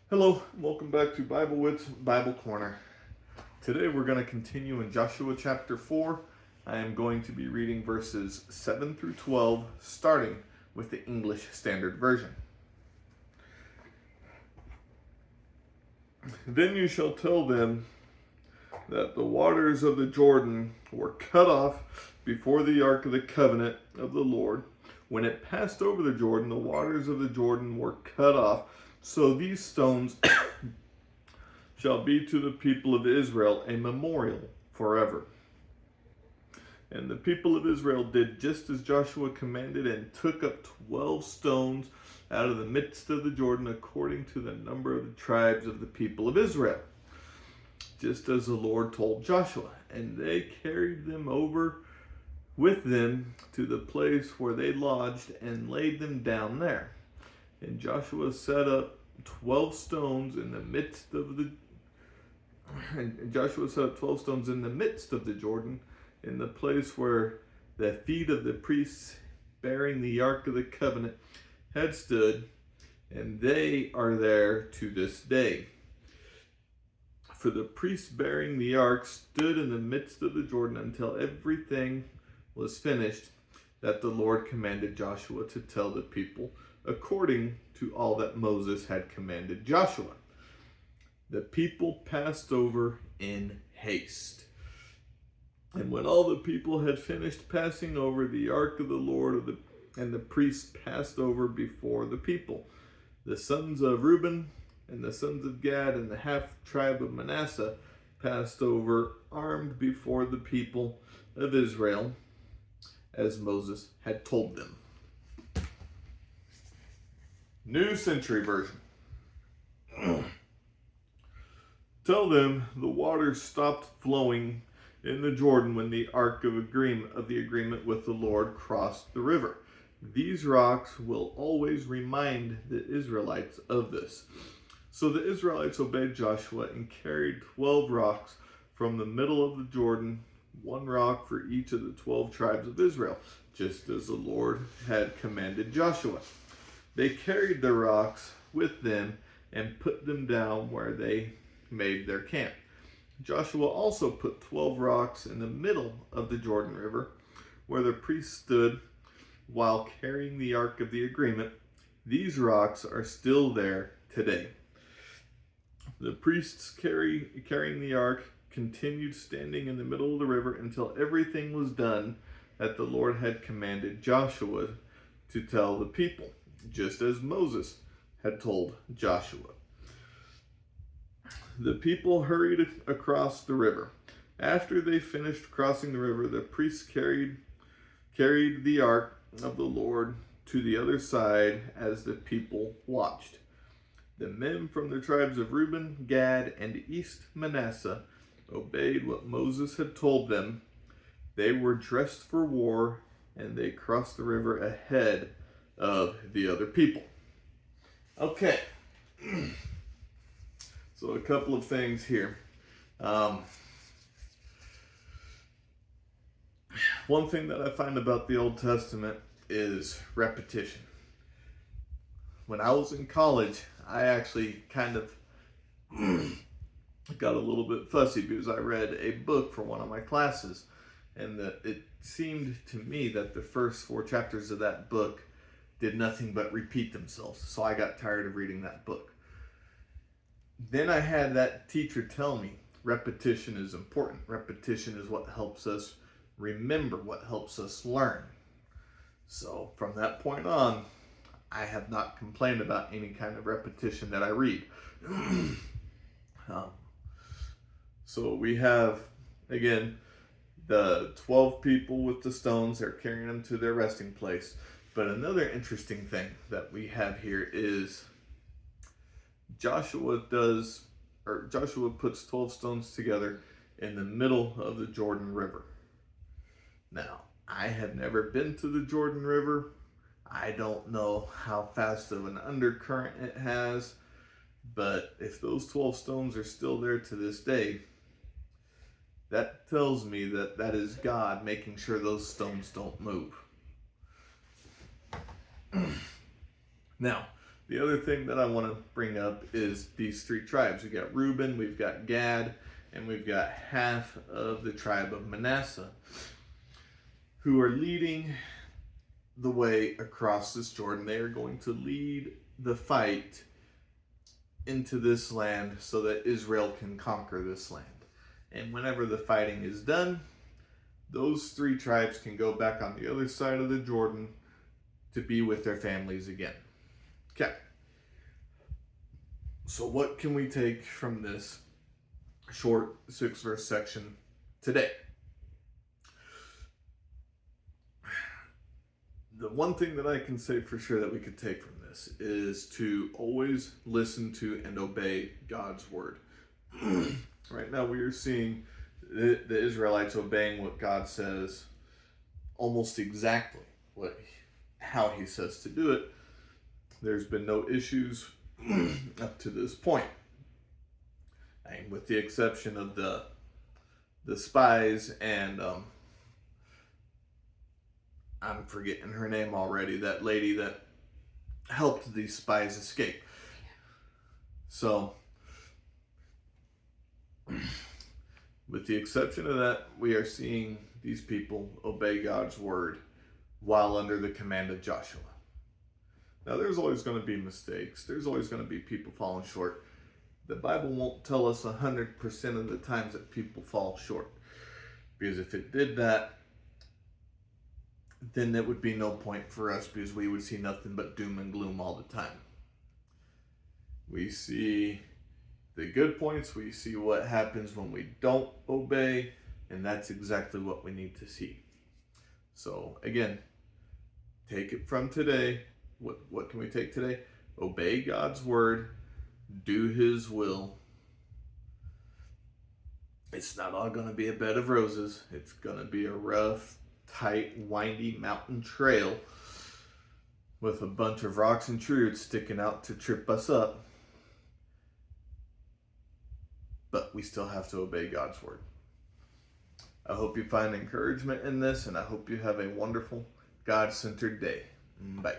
Hello, welcome back to Bible Wits Bible Corner. Today we're going to continue in Joshua chapter 4. I am going to be reading verses 7 through 12, starting with the English Standard Version. Then you shall tell them that the waters of the Jordan were cut off before the ark of the covenant of the Lord. When it passed over the Jordan, the waters of the Jordan were cut off. So these stones shall be to the people of Israel a memorial forever. And the people of Israel did just as Joshua commanded, and took up 12 stones out of the midst of the Jordan, according to the number of the tribes of the people of Israel, just as the Lord told Joshua. And they carried them over with them to the place where they lodged, and laid them down there. And Joshua set up 12 stones in the midst of the Jordan, in the place where the feet of the priests bearing the ark of the covenant had stood, and they are there to this day. For the priests bearing the ark stood in the midst of the Jordan until everything was finished that the Lord commanded Joshua to tell the people, according to all that Moses had commanded Joshua. The people passed over in haste. And when all the people had finished passing over, the ark of the Lord and the priests passed over before the people. The sons of Reuben and the sons of Gad and the half tribe of Manasseh passed over, armed before the people of Israel, as Moses had told them. New Century Version. Tell them the waters stopped flowing in the Jordan when the ark of the agreement with the Lord crossed the river. These rocks will always remind the Israelites of this. So the Israelites obeyed Joshua and carried 12 rocks from the middle of the Jordan, one rock for each of the 12 tribes of Israel, just as the Lord had commanded Joshua. They carried the rocks with them and put them down where they made their camp. Joshua also put 12 rocks in the middle of the Jordan River, where the priests stood while carrying the ark of the agreement. These rocks are still there today. The priests carrying the ark continued standing in the middle of the river until everything was done that the Lord had commanded Joshua to tell the people, just as Moses had told Joshua. The people hurried across the river. After they finished crossing the river, the priests carried the ark of the Lord to the other side as the people watched. The men from the tribes of Reuben, Gad, and East Manasseh obeyed what Moses had told them. They were dressed for war, and they crossed the river ahead of the other people. Okay. So a couple of things here. One thing that I find about the Old Testament is repetition. When I was in college, I actually kind of got a little bit fussy because I read a book for one of my classes, and that it seemed to me that the first 4 chapters of that book did nothing but repeat themselves. So I got tired of reading that book. Then I had that teacher tell me repetition is important. Repetition is what helps us remember, what helps us learn. So from that point on, I have not complained about any kind of repetition that I read. So we have, again, the 12 people with the stones. They're carrying them to their resting place. But another interesting thing that we have here is Joshua puts 12 stones together in the middle of the Jordan River. Now, I have never been to the Jordan River. I don't know how fast of an undercurrent it has, but if those 12 stones are still there to this day, that tells me that that is God making sure those stones don't move. Now, The other thing that I want to bring up is these three tribes. We've got Reuben, we've got Gad, and we've got half of the tribe of Manasseh, who are leading the way across this Jordan. They are going to lead the fight into this land so that Israel can conquer this land. And whenever the fighting is done, those three tribes can go back on the other side of the Jordan to be with their families again. Okay. So what can we take from this short 6-verse section today? The one thing that I can say for sure that we could take from this is to always listen to and obey God's word. Right now we are seeing the Israelites obeying what God says almost exactly how he says to do it. There's been no issues up to this point. And with the exception of the spies and I'm forgetting her name already, that lady that helped these spies escape. So, with the exception of that, we are seeing these people obey God's word while under the command of Joshua. Now, there's always going to be mistakes. There's always going to be people falling short. The Bible won't tell us 100% of the times that people fall short. Because if it did that, then there would be no point for us, because we would see nothing but doom and gloom all the time. We see the good points, we see what happens when we don't obey, and that's exactly what we need to see. So again, take it from today. What can we take today? Obey God's word, do his will. It's not all going to be a bed of roses. It's going to be a rough, tight, windy mountain trail with a bunch of rocks and tree roots sticking out to trip us up. But we still have to obey God's word. I hope you find encouragement in this, and I hope you have a wonderful, God-centered day. Bye.